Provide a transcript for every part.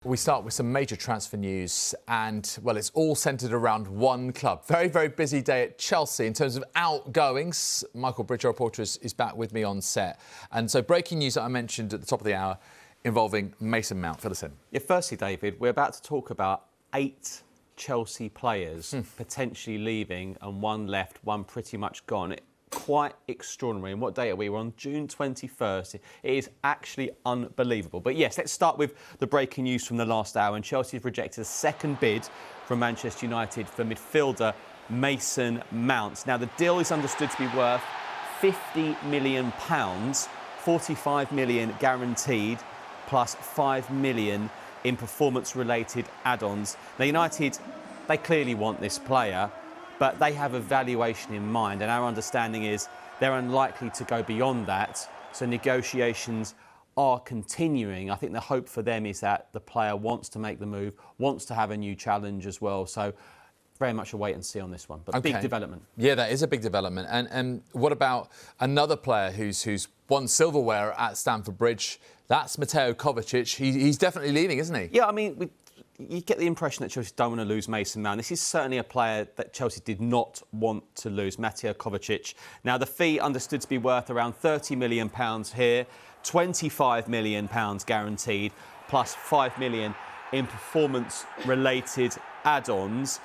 We start with some major transfer news and, well, it's all centred around one club. Very, very busy day at Chelsea in terms of outgoings. Michael Bridge, our reporter, is back with me on set. And so breaking news that I mentioned at the top of the hour involving Mason Mount. Fill us in. Yeah, firstly, David, we're about to talk about 8 Chelsea players potentially leaving and one left, one pretty much gone. Quite extraordinary. And what day are we? We're on June 21st. It is actually unbelievable. But yes, let's start with the breaking news from the last hour. And Chelsea have rejected a second bid from Manchester United for midfielder Mason Mount. Now, the deal is understood to be worth £50 million, 45 million guaranteed, plus 5 million in performance-related add-ons. Now, United, they clearly want this player, but they have a valuation in mind, and our understanding is they're unlikely to go beyond that. So negotiations are continuing. I think the hope for them is that the player wants to make the move, wants to have a new challenge as well. So very much a wait and see on this one, but okay. Big development. Yeah, that is a big development. And what about another player who's won silverware at Stamford Bridge? That's Mateo Kovacic. He's definitely leaving, isn't he? Yeah, I mean, you get the impression that Chelsea don't want to lose Mason Mount. This is certainly a player that Chelsea did not want to lose, Mateo Kovacic. Now, the fee understood to be worth around £30 million here, £25 million guaranteed, plus 5 million in performance-related add-ons.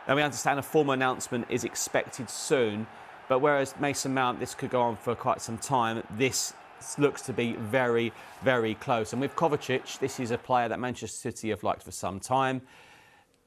Now, we understand a formal announcement is expected soon, but whereas Mason Mount, this could go on for quite some time, this looks to be very, very close. And with Kovacic, this is a player that Manchester City have liked for some time.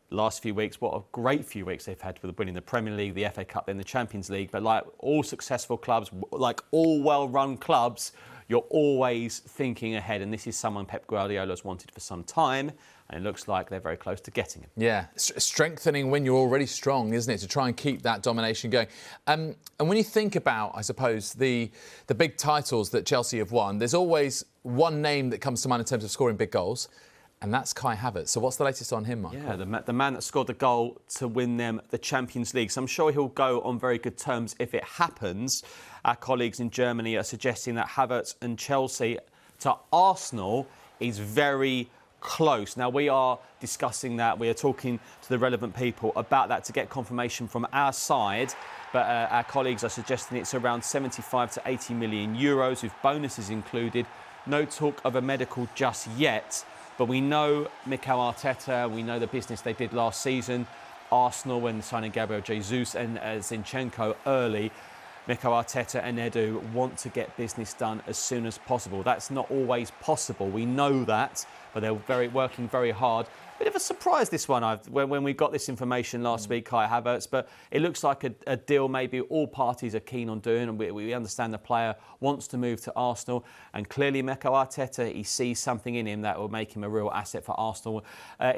Last few weeks, what a great few weeks they've had with winning the Premier League, the FA Cup, then the Champions League. But like all successful clubs, like all well-run clubs, you're always thinking ahead. And this is someone Pep Guardiola's wanted for some time. And it looks like they're very close to getting him. Yeah, strengthening when you're already strong, isn't it, to try and keep that domination going. And when you think about, I suppose, the big titles that Chelsea have won, there's always one name that comes to mind in terms of scoring big goals, and that's Kai Havertz. So what's the latest on him, Michael? Yeah, the man that scored the goal to win them the Champions League. So I'm sure he'll go on very good terms if it happens. Our colleagues in Germany are suggesting that Havertz and Chelsea to Arsenal is very close. Now, we are discussing that. We are talking to the relevant people about that to get confirmation from our side. But our colleagues are suggesting it's around 75 to 80 million euros with bonuses included. No talk of a medical just yet. But we know Mikel Arteta, we know the business they did last season. Arsenal, when signing Gabriel Jesus and Zinchenko early, Mikel Arteta and Edu want to get business done as soon as possible. That's not always possible. We know that, but they're working very hard. Bit of a surprise, this one, when we got this information last week, Kai Havertz, but it looks like a deal maybe all parties are keen on doing, and we understand the player wants to move to Arsenal, and clearly Mikel Arteta, he sees something in him that will make him a real asset for Arsenal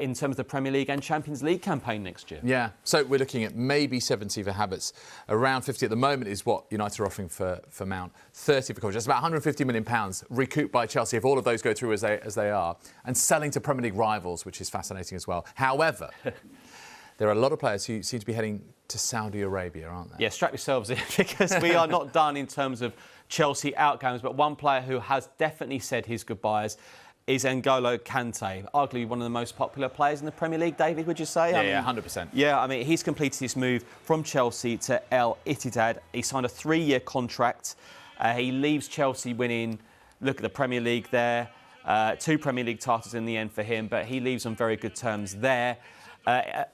in terms of the Premier League and Champions League campaign next year. Yeah, so we're looking at maybe 70 for Havertz. Around 50 at the moment is what United are offering for Mount. 30 for Kovacic. That's about £150 million recouped by Chelsea if all of those go through as they are, and selling to Premier League rivals, which is fascinating as well. However, there are a lot of players who seem to be heading to Saudi Arabia, aren't they? Yeah, strap yourselves in, because we are not done in terms of Chelsea outgoings, but one player who has definitely said his goodbyes is N'Golo Kante, arguably one of the most popular players in the Premier League, David, would you say? Yeah, 100%. Yeah, I mean, he's completed his move from Chelsea to El Ittihad. He signed a 3-year contract. He leaves Chelsea winning, look at the Premier League there, 2 Premier League titles in the end for him, but he leaves on very good terms there.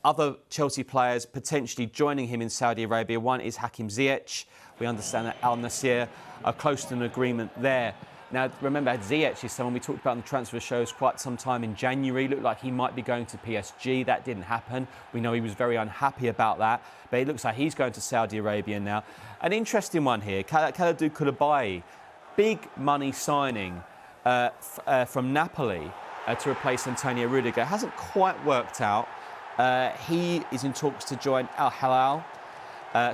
Other Chelsea players potentially joining him in Saudi Arabia. One is Hakim Ziyech. We understand that Al Nassr are close to an agreement there. Now, remember, Ziyech is someone we talked about on the transfer shows quite some time in January. Looked like he might be going to PSG. That didn't happen. We know he was very unhappy about that. But it looks like he's going to Saudi Arabia now. An interesting one here, Kalidou Koulibaly. Big money signing from Napoli to replace Antonio Rudiger. Hasn't quite worked out. He is in talks to join Al Hilal.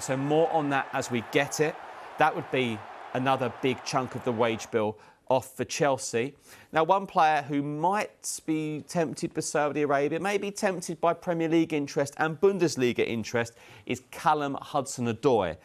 So more on that as we get it. That would be another big chunk of the wage bill off for Chelsea. Now, one player who might be tempted by Saudi Arabia, maybe tempted by Premier League interest and Bundesliga interest, is Callum Hudson-Odoi.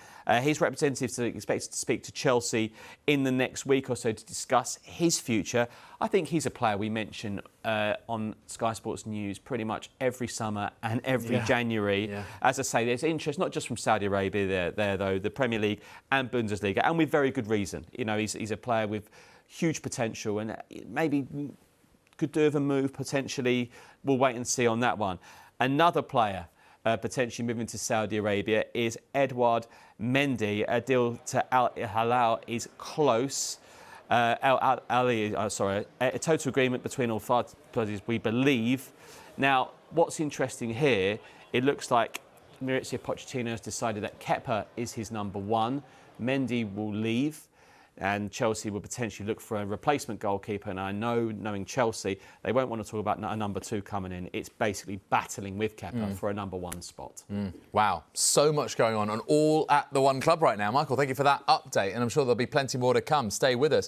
His representatives are expected to speak to Chelsea in the next week or so to discuss his future. I think he's a player we mention on Sky Sports News pretty much every summer and every January. Yeah. As I say, there's interest not just from Saudi Arabia there though, the Premier League and Bundesliga, and with very good reason. You know, he's a player with huge potential and maybe could do with a move potentially. We'll wait and see on that one. Another player potentially moving to Saudi Arabia is Edouard Mendy. A deal to Al Hilal is close. A total agreement between all parties, we believe. Now, what's interesting here, it looks like Mauricio Pochettino has decided that Kepa is his number one. Mendy will leave, and Chelsea will potentially look for a replacement goalkeeper. And I know, knowing Chelsea, they won't want to talk about a number two coming in. It's basically battling with Kepa for a number one spot. Wow, so much going on, and all at the one club right now. Michael, thank you for that update, and I'm sure there'll be plenty more to come. Stay with us.